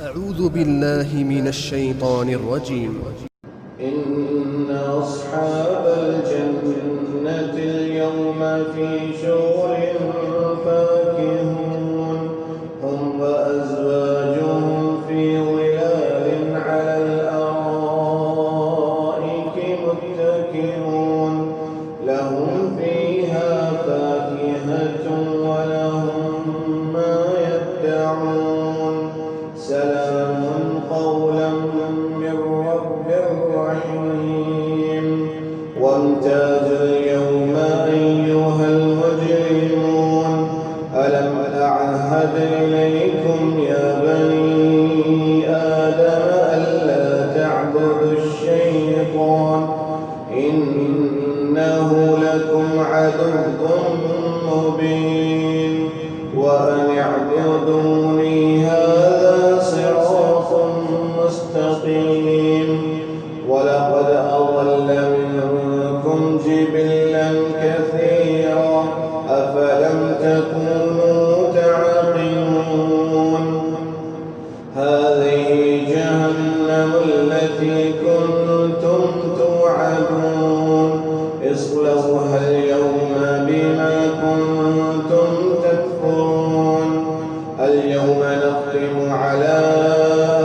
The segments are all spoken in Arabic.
أعوذ بالله من الشيطان الرجيم. إن أصحاب الجنة اليوم في شغل فاكهون هم وأزواجهم في ظلال على الأرائك متكئون لهم فيها فاكهة ولهم ما يدعون سلام قولا من رب رحيم وامتازوا اليوم أيها المجرمون ألم أعهد إليكم يا بني آدم ألا تعبدوا الشيطان إنه لكم عدو مبين وأن اعبدوني هذا صراط مستقيم ولقد أضل منكم جبلا كثيرا أفلم تكونوا تعقلون هذه جهنم التي كنتم توعدون اصلوها اليوم بما كنتم تكفرون اليوم نختم على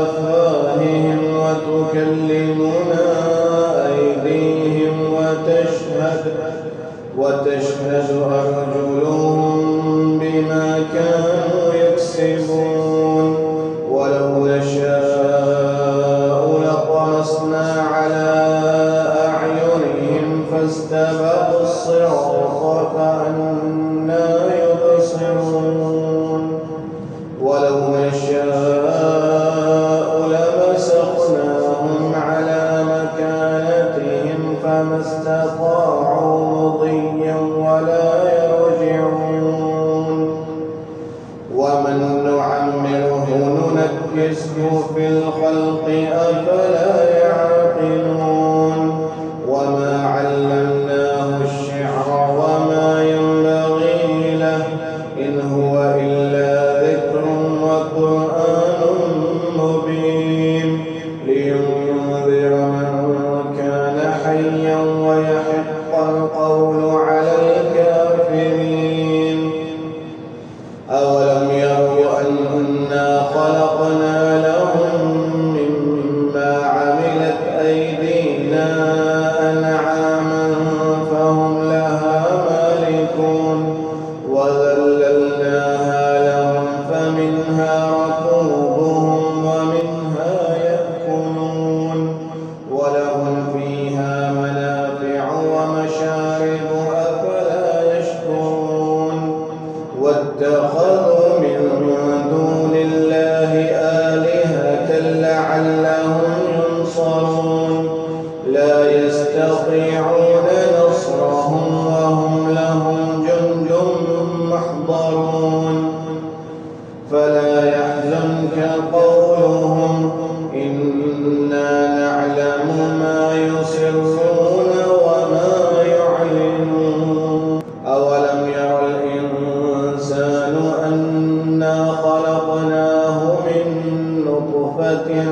أفواههم وتكلمنا أيديهم وتشهد أرجلهم بما كانوا يكسبون ولو نشاء لطمسنا على أعينهم فاستبقوا الصراط فأنى يبصرون ولو نشاء لمسخناهم على مكانتهم فما استطاعوا مضيا ولا يرجعون ومن نعمره ننكسه في الخلق أفلا يعقلون وما علمناه الشعر وما ينبغي له إن هو إلا ذكر وقرآن مبين لينذر من كان حيا ويحق القول على الكافرين أولم يروا أنا خلقنا لهم مما عملت أيدينا أنعاما فهم لها مالكون وذللناها لهم فمنها ركوبهم ومنها يأكلون ولهم فيها منافع ومشارب أفلا يشكرون واتخذوا من دون الله آلهة لعلهم ينصرون لا يستطيعون نصرهم وهم لهم جند محضرون فلا يحزنك قولهم إنا نعلم ما يسرون وما يعلنون أولم ير الإنسان أنا خلقناه من نطفة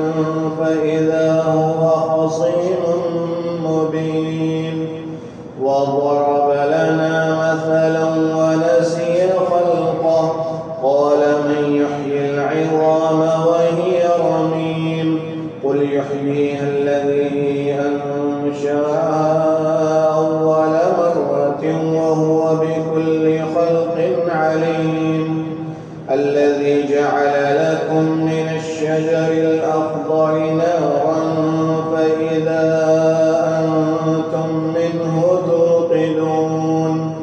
فإذا هو خصيم مبين وضرب لنا مثلا ونسي خلقه قال من يحيي العظام وهي رميم قل يحييها الذي أنشأها أول مرة وهو بكل خلق عليم الذي جعل لكم من الشجر الأخضر نارا فإذا أنتم منه توقدون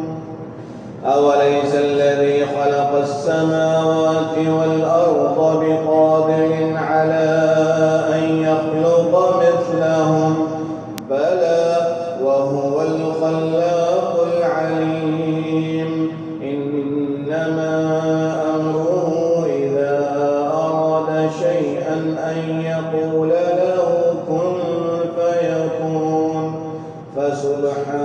أوليس الذي خلق السماوات والأرض بقادر على أن يخلق مثلهم بلى وهو الخلاق العليم إنما أمره إذا أراد شيئا أن يقول له كن فيكون فسبحان